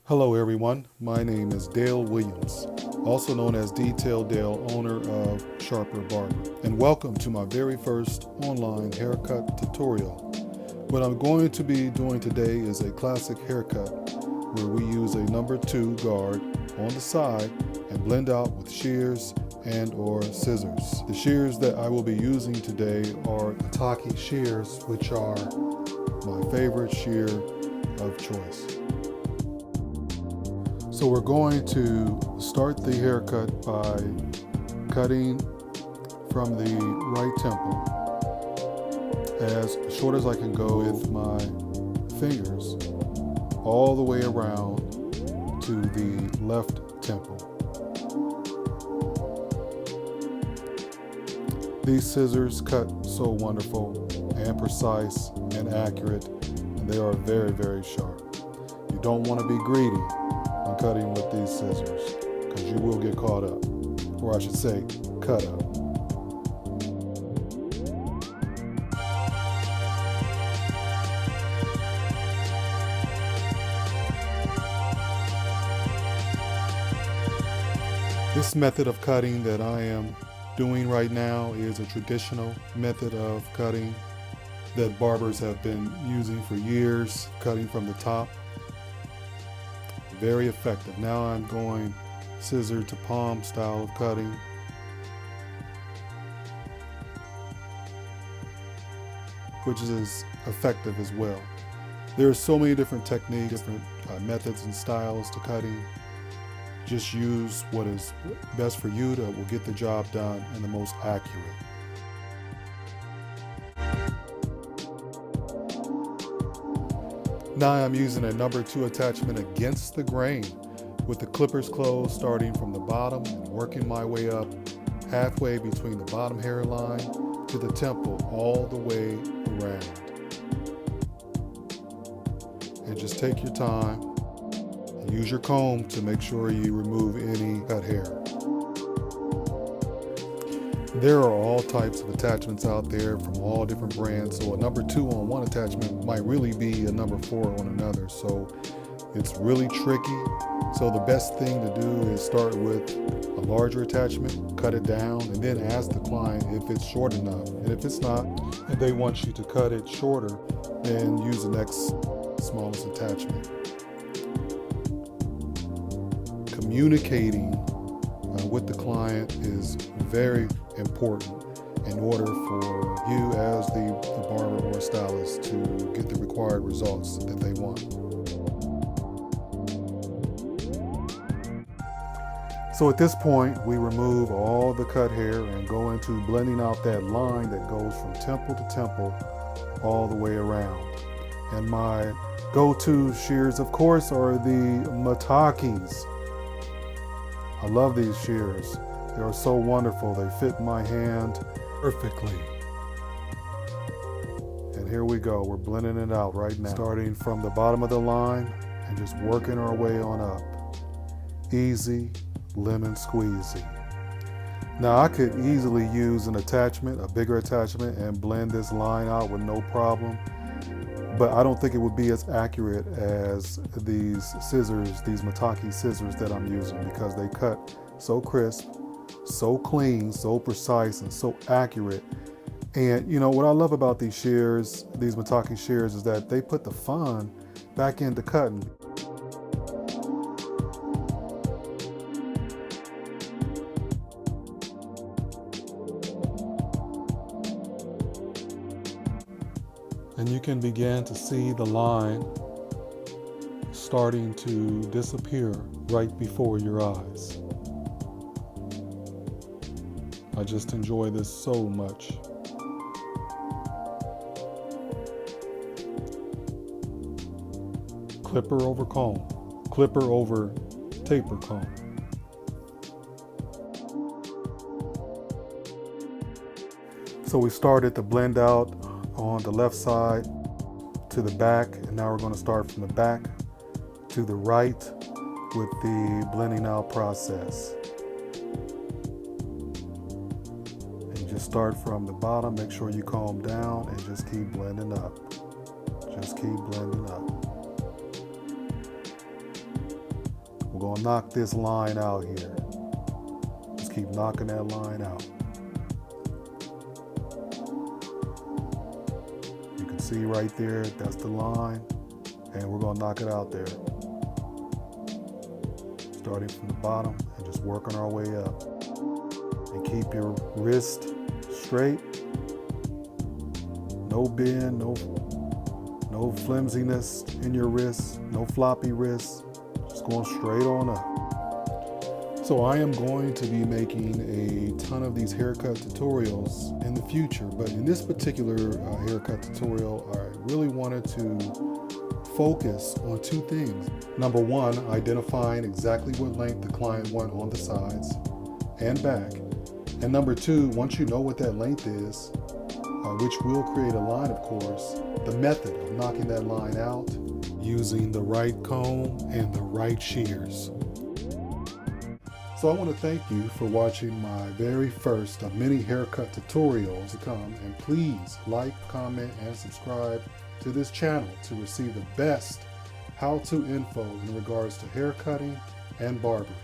Hello everyone, my name is Dale Williams, also known as detaildale, owner of Sharper Barber, and welcome to my very first online haircut tutorial. What I'm going to be doing today is a classic haircut where we use a number 2 guard on the side and blend out with shears and or scissors. The shears that I will be using today are Mitake shears, which are my favorite shear of choice. So we're going to start the haircut by cutting from the right temple as short as I can go with my fingers all the way around to the left temple. These scissors cut so wonderful and precise and accurate, and they are very, very sharp. You don't want to be greedy cutting with these scissors, because you will get caught up, or I should say cut up. This method of cutting that I am doing right now is a traditional method of cutting that barbers have been using for years, cutting from the top. Very effective. Now I'm going scissor to palm style of cutting. Which is effective as well. There are so many different techniques, different methods and styles to cutting. Just use what is best for you that will get the job done and the most accurate. Now I'm using a number 2 attachment against the grain with the clippers closed, starting from the bottom and working my way up halfway between the bottom hairline to the temple all the way around. And just take your time and use your comb to make sure you remove any cut hair. There are all types of attachments out there from all different brands, so a number 2 on one attachment might really be a number 4 on another, so it's really tricky. So the best thing to do is start with a larger attachment, cut it down, and then ask the client if it's short enough. And if it's not, and they want you to cut it shorter, then use the next smallest attachment. Communicating with the client is very important in order for you as the barber or stylist to get the required results that they want. So at this point, we remove all the cut hair and go into blending out that line that goes from temple to temple all the way around. And my go-to shears, of course, are the Mitakes. I love these shears. They are so wonderful. They fit my hand perfectly. And here we go. We're blending it out right now. Starting from the bottom of the line and just working our way on up. Easy, lemon squeezy. Now I could easily use an attachment, a bigger attachment, and blend this line out with no problem. But I don't think it would be as accurate as these scissors, these Mitake scissors that I'm using, because they cut so crisp, so clean, so precise, and so accurate. And you know what I love about these shears, these Mitake shears, is that they put the fun back into cutting. And you can begin to see the line starting to disappear right before your eyes. I just enjoy this so much. Clipper over comb, clipper over taper comb. So we started to blend out on the left side to the back, and now we're going to start from the back to the right with the blending out process. And just start from the bottom, make sure you comb down, and just keep blending up. Just keep blending up. We're gonna knock this line out here. Just keep knocking that line out. You can see right there, that's the line, and we're gonna knock it out there. Starting from the bottom and just working our way up. And keep your wrist straight. No bend, no flimsiness in your wrist, no floppy wrists. Just going straight on up. So I am going to be making a ton of these haircut tutorials in the future, but in this particular haircut tutorial, I really wanted to focus on two things. Number one, identifying exactly what length the client wants on the sides and back. And number two, once you know what that length is, which will create a line, of course, the method of knocking that line out using the right comb and the right shears. So I want to thank you for watching my very first of many haircut tutorials to come, and please like, comment, and subscribe to this channel to receive the best how-to info in regards to haircutting and barbering.